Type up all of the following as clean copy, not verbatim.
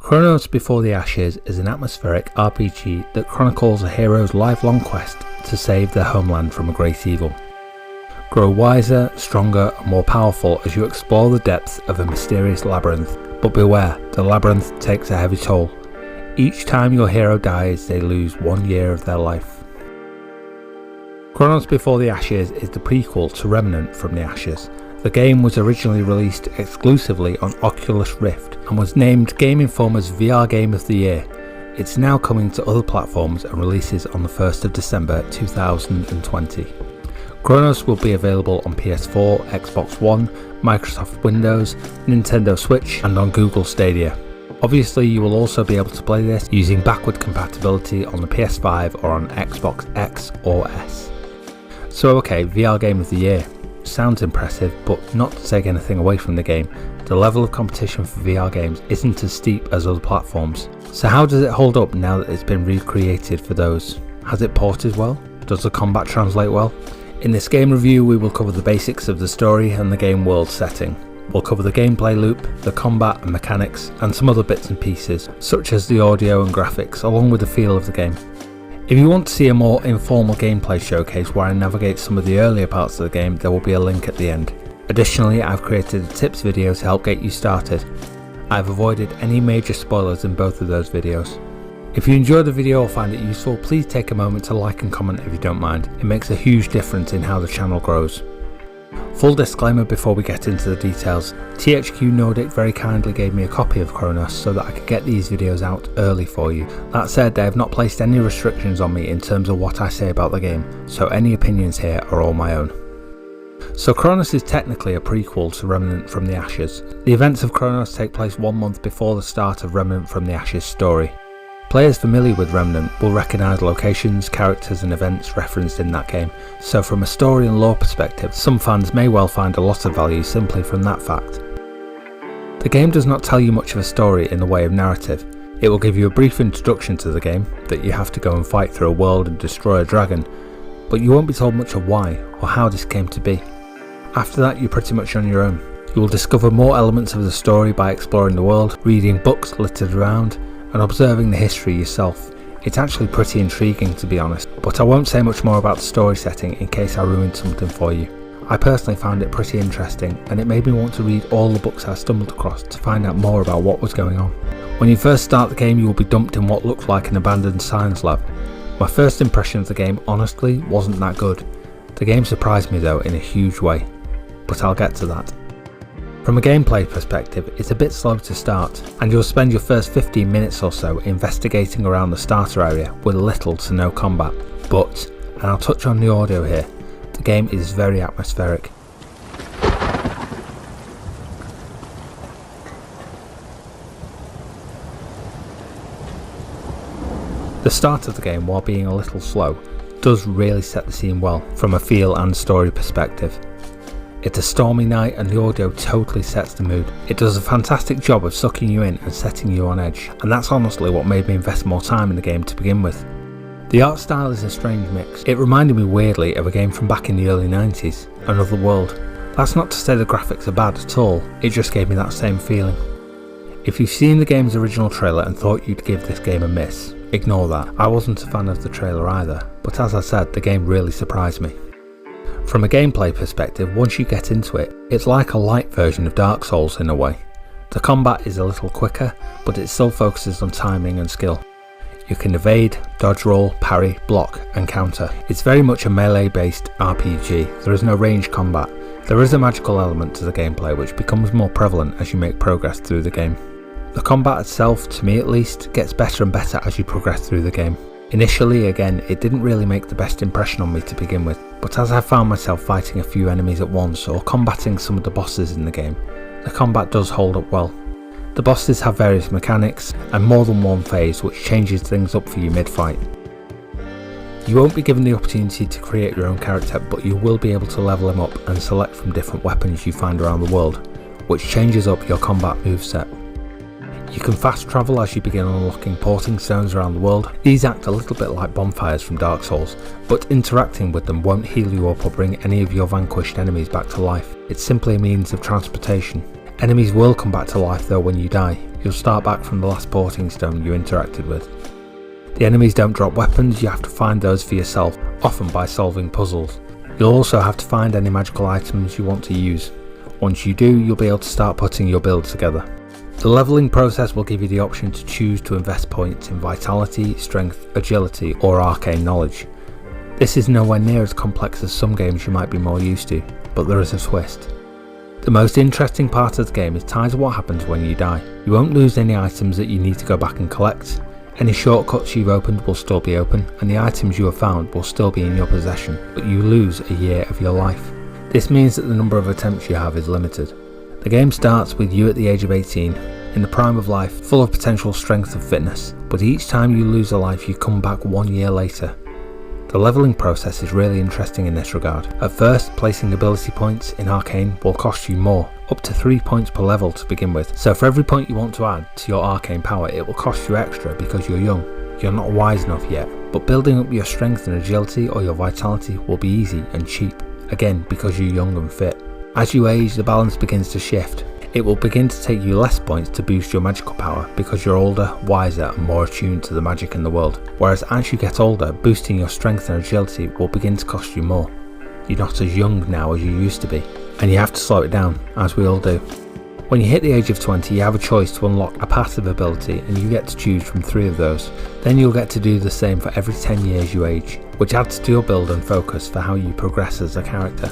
Chronos Before The Ashes is an atmospheric RPG that chronicles a hero's lifelong quest to save their homeland from a great evil. Grow wiser, stronger and more powerful as you explore the depths of a mysterious labyrinth, but beware, the labyrinth takes a heavy toll. Each time your hero dies, they lose 1 year of their life. Chronos Before The Ashes is the prequel to Remnant from the Ashes. The game was originally released exclusively on Oculus Rift and was named Game Informer's VR Game of the Year. It's now coming to other platforms and releases on the 1st of December 2020. Chronos will be available on PS4, Xbox One, Microsoft Windows, Nintendo Switch and on Google Stadia. Obviously you will also be able to play this using backward compatibility on the PS5 or on Xbox X or S. So okay, VR Game of the Year. Sounds impressive, but not to take anything away from the game, the level of competition for VR games isn't as steep as other platforms. So how does it hold up now that it's been recreated for those? Has it ported well? Does the combat translate well? In this game review we will cover the basics of the story and the game world setting. We'll cover the gameplay loop, the combat and mechanics, and some other bits and pieces, such as the audio and graphics, along with the feel of the game. If you want to see a more informal gameplay showcase where I navigate some of the earlier parts of the game, there will be a link at the end. Additionally, I've created a tips video to help get you started. I've avoided any major spoilers in both of those videos. If you enjoyed the video or find it useful, please take a moment to like and comment if you don't mind. It makes a huge difference in how the channel grows. Full disclaimer before we get into the details, THQ Nordic very kindly gave me a copy of Chronos so that I could get these videos out early for you. That said, they have not placed any restrictions on me in terms of what I say about the game, so any opinions here are all my own. So Chronos is technically a prequel to Remnant from the Ashes. The events of Chronos take place 1 month before the start of Remnant from the Ashes story. Players familiar with Remnant will recognise locations, characters and events referenced in that game, so from a story and lore perspective, some fans may well find a lot of value simply from that fact. The game does not tell you much of a story in the way of narrative. It will give you a brief introduction to the game, that you have to go and fight through a world and destroy a dragon, but you won't be told much of why or how this came to be. After that you're pretty much on your own. You will discover more elements of the story by exploring the world, reading books littered around, and observing the history yourself. It's actually pretty intriguing to be honest, but I won't say much more about the story setting in case I ruined something for you. I personally found it pretty interesting and it made me want to read all the books I stumbled across to find out more about what was going on. When you first start the game you will be dumped in what looked like an abandoned science lab. My first impression of the game honestly wasn't that good. The game surprised me though in a huge way, but I'll get to that. From a gameplay perspective, it's a bit slow to start, and you'll spend your first 15 minutes or so investigating around the starter area with little to no combat. But, and I'll touch on the audio here, the game is very atmospheric. The start of the game, while being a little slow, does really set the scene well from a feel and story perspective. It's a stormy night and the audio totally sets the mood. It does a fantastic job of sucking you in and setting you on edge, and that's honestly what made me invest more time in the game to begin with. The art style is a strange mix. It reminded me weirdly of a game from back in the early 90s, Another World. That's not to say the graphics are bad at all, it just gave me that same feeling. If you've seen the game's original trailer and thought you'd give this game a miss, ignore that. I wasn't a fan of the trailer either, but as I said, the game really surprised me. From a gameplay perspective, once you get into it, it's like a light version of Dark Souls in a way. The combat is a little quicker, but it still focuses on timing and skill. You can evade, dodge roll, parry, block and counter. It's very much a melee based RPG, there is no range combat. There is a magical element to the gameplay which becomes more prevalent as you make progress through the game. The combat itself, to me at least, gets better and better as you progress through the game. Initially, again, it didn't really make the best impression on me to begin with, but as I found myself fighting a few enemies at once or combating some of the bosses in the game, the combat does hold up well. The bosses have various mechanics and more than one phase which changes things up for you mid-fight. You won't be given the opportunity to create your own character, but you will be able to level him up and select from different weapons you find around the world, which changes up your combat moveset. You can fast travel as you begin unlocking porting stones around the world. These act a little bit like bonfires from Dark Souls, but interacting with them won't heal you up or bring any of your vanquished enemies back to life. It's simply a means of transportation. Enemies will come back to life though when you die. you'll start back from the last porting stone you interacted with. The enemies don't drop weapons, you have to find those for yourself, often by solving puzzles. You'll also have to find any magical items you want to use. Once you do, you'll be able to start putting your build together. The leveling process will give you the option to choose to invest points in vitality, strength, agility or arcane knowledge. This is nowhere near as complex as some games you might be more used to, but there is a twist. The most interesting part of the game is tied to what happens when you die. You won't lose any items that you need to go back and collect. Any shortcuts you've opened will still be open, and the items you have found will still be in your possession, but you lose a year of your life. This means that the number of attempts you have is limited. The game starts with you at the age of 18, in the prime of life, full of potential strength and fitness, but each time you lose a life you come back 1 year later. The leveling process is really interesting in this regard. At first, placing ability points in Arcane will cost you more, up to 3 points per level to begin with. So for every point you want to add to your Arcane power, it will cost you extra because you're young. You're not wise enough yet, but building up your strength and agility or your vitality will be easy and cheap, again because you're young and fit. As you age, the balance begins to shift. It will begin to take you less points to boost your magical power because you're older, wiser and more attuned to the magic in the world. Whereas as you get older, boosting your strength and agility will begin to cost you more. You're not as young now as you used to be, and you have to slow it down, as we all do. When you hit the age of 20, you have a choice to unlock a passive ability and you get to choose from 3 of those. Then you'll get to do the same for every 10 years you age, which adds to your build and focus for how you progress as a character.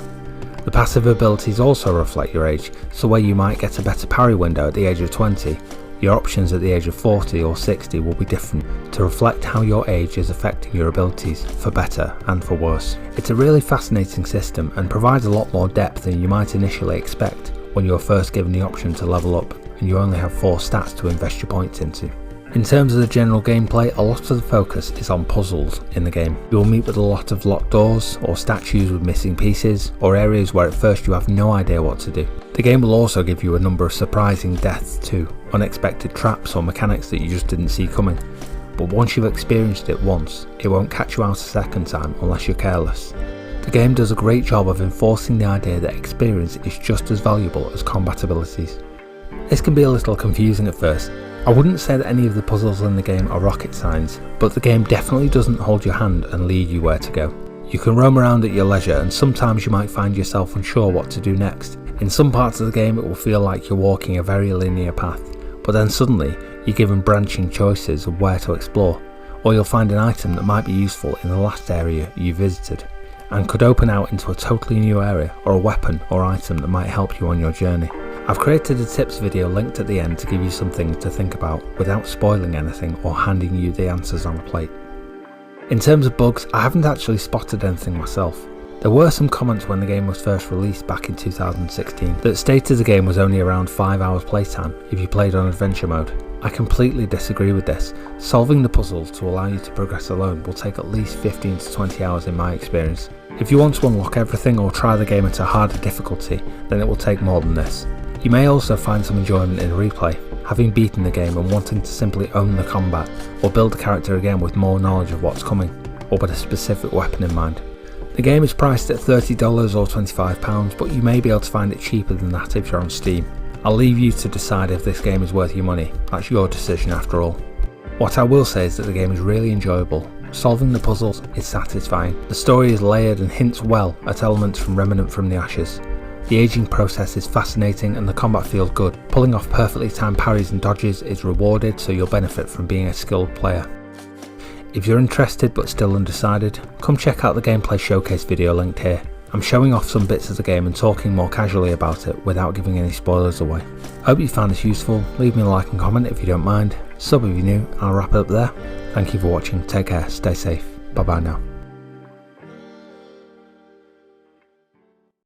The passive abilities also reflect your age, so where you might get a better parry window at the age of 20, your options at the age of 40 or 60 will be different to reflect how your age is affecting your abilities, for better and for worse. It's a really fascinating system and provides a lot more depth than you might initially expect when you are first given the option to level up and you only have 4 stats to invest your points into. In terms of the general gameplay, a lot of the focus is on puzzles in the game. You will meet with a lot of locked doors, or statues with missing pieces, or areas where at first you have no idea what to do. The game will also give you a number of surprising deaths too, unexpected traps or mechanics that you just didn't see coming. But once you've experienced it once, it won't catch you out a second time unless you're careless. The game does a great job of enforcing the idea that experience is just as valuable as combat abilities. This can be a little confusing at first. I wouldn't say that any of the puzzles in the game are rocket science, but the game definitely doesn't hold your hand and lead you where to go. You can roam around at your leisure and sometimes you might find yourself unsure what to do next. In some parts of the game it will feel like you're walking a very linear path, but then suddenly you're given branching choices of where to explore, or you'll find an item that might be useful in the last area you visited, and could open out into a totally new area, or a weapon or item that might help you on your journey. I've created a tips video linked at the end to give you some things to think about without spoiling anything or handing you the answers on a plate. In terms of bugs, I haven't actually spotted anything myself. There were some comments when the game was first released back in 2016 that stated the game was only around 5 hours playtime if you played on adventure mode. I completely disagree with this. Solving the puzzles to allow you to progress alone will take at least 15 to 20 hours in my experience. If you want to unlock everything or try the game at a harder difficulty, then it will take more than this. You may also find some enjoyment in replay, having beaten the game and wanting to simply own the combat, or build the character again with more knowledge of what's coming, or with a specific weapon in mind. The game is priced at $30 or £25, but you may be able to find it cheaper than that if you're on Steam. I'll leave you to decide if this game is worth your money, that's your decision after all. What I will say is that the game is really enjoyable. Solving the puzzles is satisfying. The story is layered and hints well at elements from Remnant from the Ashes. The aging process is fascinating and the combat feels good. Pulling off perfectly timed parries and dodges is rewarded, so you'll benefit from being a skilled player. If you're interested but still undecided, come check out the gameplay showcase video linked here. I'm showing off some bits of the game and talking more casually about it without giving any spoilers away. Hope you found this useful. Leave me a like and comment if you don't mind. Sub if you're new. I'll wrap it up there. Thank you for watching. Take care. Stay safe. Bye bye now.